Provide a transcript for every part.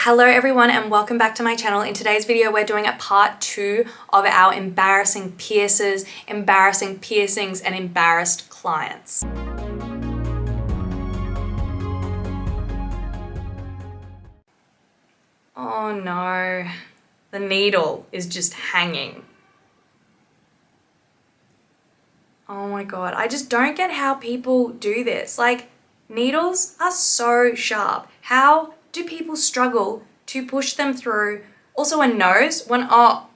Hello everyone and welcome back to my channel. In today's video we're doing a part 2 of our embarrassing piercers, embarrassing piercings and embarrassed clients. Oh no, the needle is just hanging. Oh my god, I just don't get how people do this. Like, needles are so sharp. How do people struggle to push them through? Also a nose, one of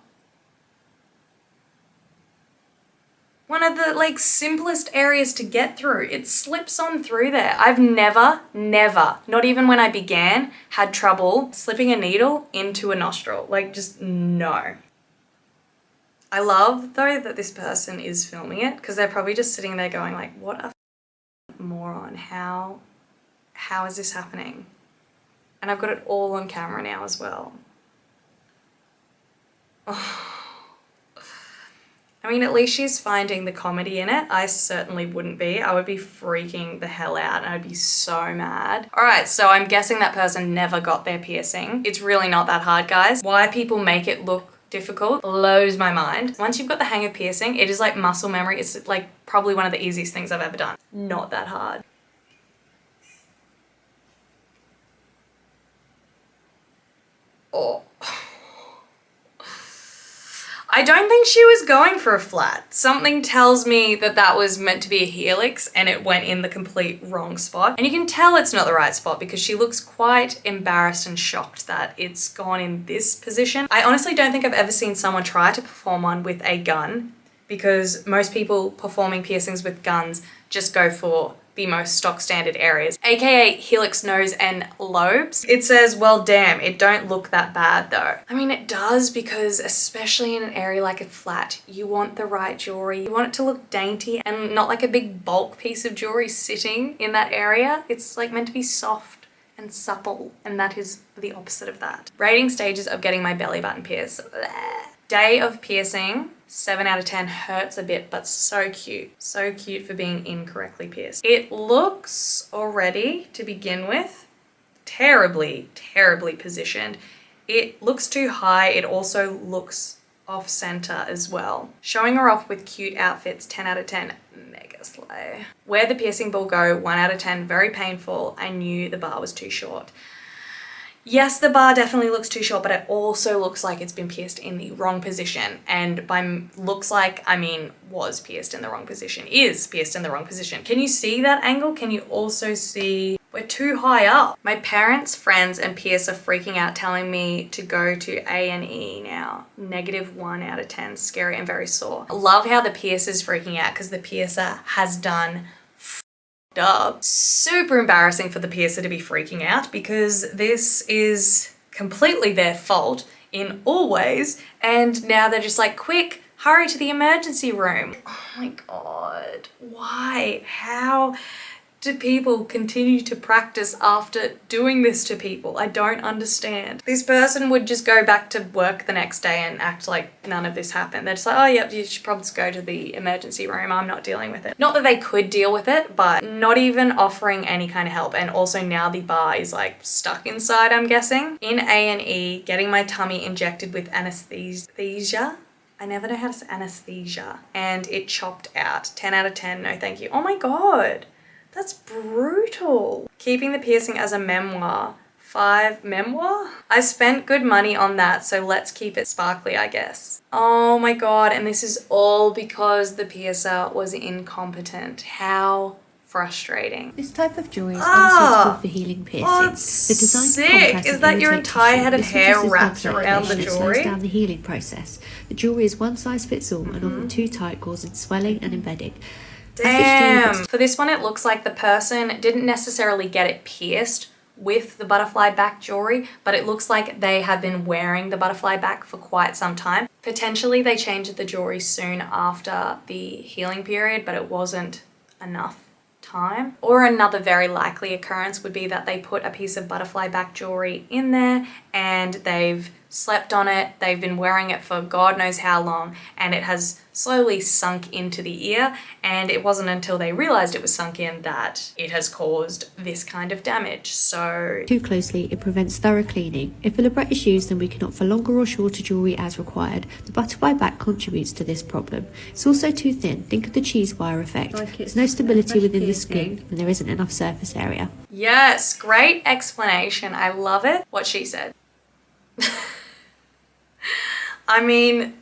the simplest areas to get through. It slips on through there. I've never, not even when I began, had trouble slipping a needle into a nostril. Like, just no. I love though that this person is filming it because they're probably just sitting there going like, what a moron. How is this happening? And I've got it all on camera now as well. Oh. I mean, at least she's finding the comedy in it. I certainly wouldn't be. I would be freaking the hell out and I'd be so mad. All right, so I'm guessing that person never got their piercing. It's really not that hard, guys. Why people make it look difficult blows my mind. Once you've got the hang of piercing, it is like muscle memory. It's like probably one of the easiest things I've ever done. Not that hard. Oh. I don't think she was going for a flat. Something tells me that that was meant to be a helix and it went in the complete wrong spot. And you can tell it's not the right spot because she looks quite embarrassed and shocked that it's gone in this position. I honestly don't think I've ever seen someone try to perform one with a gun because most people performing piercings with guns just go for the most stock standard areas, aka helix, nose and lobes. It says, well damn, it don't look that bad though. I mean, it does, because especially in an area like a flat, you want the right jewelry. You want it to look dainty and not like a big bulk piece of jewelry sitting in that area. It's like meant to be soft and supple, and that is the opposite of that. Rating stages of getting my belly button pierced. Bleh. Day of piercing, 7 out of 10, hurts a bit, but so cute. So cute for being incorrectly pierced. It looks already, to begin with, terribly positioned. It looks too high. It also looks off center as well. Showing her off with cute outfits, 10 out of 10, mega slay. Where'd the piercing ball go? 1 out of 10, very painful. I knew the bar was too short. Yes, the bar definitely looks too short, but it also looks like it's been pierced in the wrong position. And by looks like, I mean was pierced in the wrong position, is pierced in the wrong position. Can you see that angle? Can you also see we're too high up? My parents, friends, and pierce are freaking out, telling me to go to A&E now. -1 out of 10, scary and very sore. I love how the piercer is freaking out because the piercer has done up. Super embarrassing for the piercer to be freaking out because this is completely their fault in all ways, and now they're just like, quick, hurry to the emergency room. Oh my god, why? How do people continue to practice after doing this to people? I don't understand. This person would just go back to work the next day and act like none of this happened. They're just like, oh yep, you should probably just go to the emergency room. I'm not dealing with it. Not that they could deal with it, but not even offering any kind of help. And also now the bar is like stuck inside, I'm guessing. In A&E, getting my tummy injected with anesthesia. I never know how to say anesthesia. And it chopped out. 10 out of 10, no thank you. Oh my god. That's brutal. Keeping the piercing as a memoir. 5 memoir? I spent good money on that, so let's keep it sparkly, I guess. Oh my god, and this is all because the piercer was incompetent. How frustrating. This type of jewelry is unsuitable for healing piercing. Oh, it's sick. Is that your entire head of hair wrapped around the jewelry? It slows down the healing process. The jewelry is one size fits all and often too tight, causing swelling and embedding. Damn. For this one, it looks like the person didn't necessarily get it pierced with the butterfly back jewelry, but it looks like they have been wearing the butterfly back for quite some time. Potentially they changed the jewelry soon after the healing period, but it wasn't enough time. Or another very likely occurrence would be that they put a piece of butterfly back jewelry in there and they've slept on it, they've been wearing it for God knows how long, and it has slowly sunk into the ear, and it wasn't until they realized it was sunk in that it has caused this kind of damage. So Too closely, it prevents thorough cleaning. If a libret is used, then we can opt for longer or shorter jewellery as required. The butterfly back contributes to this problem. It's also too thin. Think of the cheese wire effect. There's no stability within the skin, and there isn't enough surface area. yes, great explanation. I love it. What she said. I mean,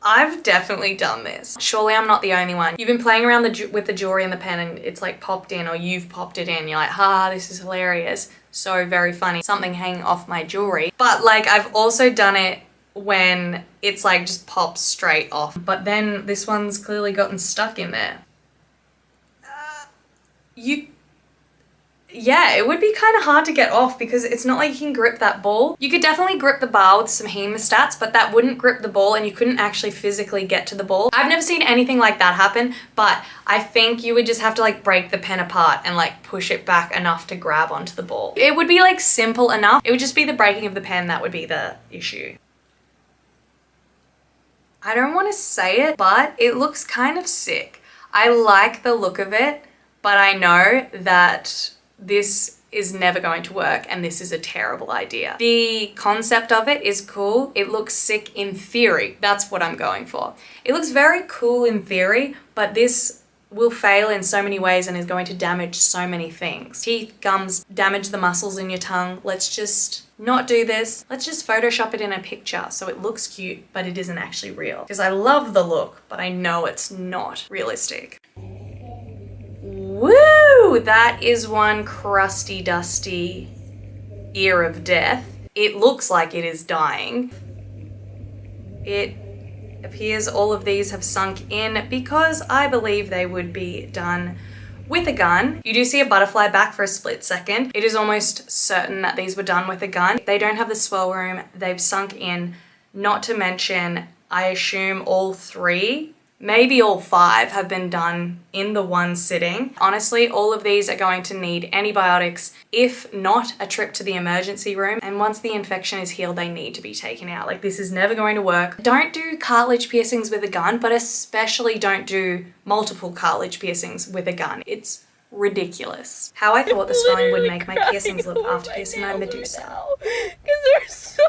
I've definitely done this. Surely I'm not the only one. You've been playing around with the jewelry and the pen and it's like popped in, or you've popped it in. You're like, ha, this is hilarious. So very funny. Something hanging off my jewelry. But like, I've also done it when it's like just pops straight off. But then this one's clearly gotten stuck in there. Yeah, it would be kind of hard to get off because it's not like you can grip that ball. You could definitely grip the bar with some hemostats, but that wouldn't grip the ball and you couldn't actually physically get to the ball. I've never seen anything like that happen, but I think you would just have to like break the pen apart and like push it back enough to grab onto the ball. It would be like simple enough. It would just be the breaking of the pen that would be the issue. I don't want to say it, but it looks kind of sick. I like the look of it, but I know that this is never going to work and this is a terrible idea. The concept of it is cool. It looks sick in theory. That's what I'm going for. It looks very cool in theory, but this will fail in so many ways and is going to damage so many things. Teeth, gums, damage the muscles in your tongue. Let's just not do this. Let's just Photoshop it in a picture so it looks cute, but it isn't actually real. Because I love the look, but I know it's not realistic. Woo! That is one crusty, dusty ear of death. It looks like it is dying. It appears all of these have sunk in because I believe they would be done with a gun. You do see a butterfly back for a split second. It is almost certain that these were done with a gun. They don't have the swell room. They've sunk in, not to mention, I assume all three, maybe all five, have been done in the one sitting. Honestly, all of these are going to need antibiotics, if not a trip to the emergency room. And once the infection is healed, they need to be taken out. Like, this is never going to work. Don't do cartilage piercings with a gun, but especially don't do multiple cartilage piercings with a gun. It's ridiculous. How I thought the swelling would make my piercings look after piercing my Medusa. Because they're so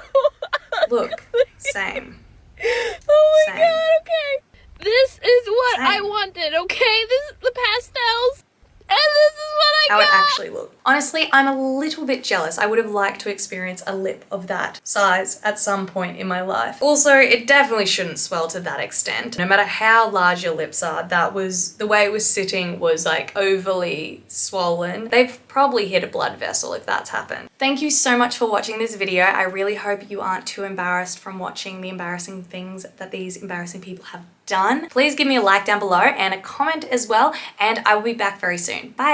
Look, same. Oh my Same. god, okay. This is what Same. I wanted, okay? This is the pastels, and this is what I How got. it actually looked. Honestly, I'm a little bit jealous. I would have liked to experience a lip of that size at some point in my life. Also, it definitely shouldn't swell to that extent. No matter how large your lips are, the way it was sitting was like overly swollen. They've probably hit a blood vessel if that's happened. Thank you so much for watching this video. I really hope you aren't too embarrassed from watching the embarrassing things that these embarrassing people have done. Please give me a like down below and a comment as well, and I will be back very soon. Bye.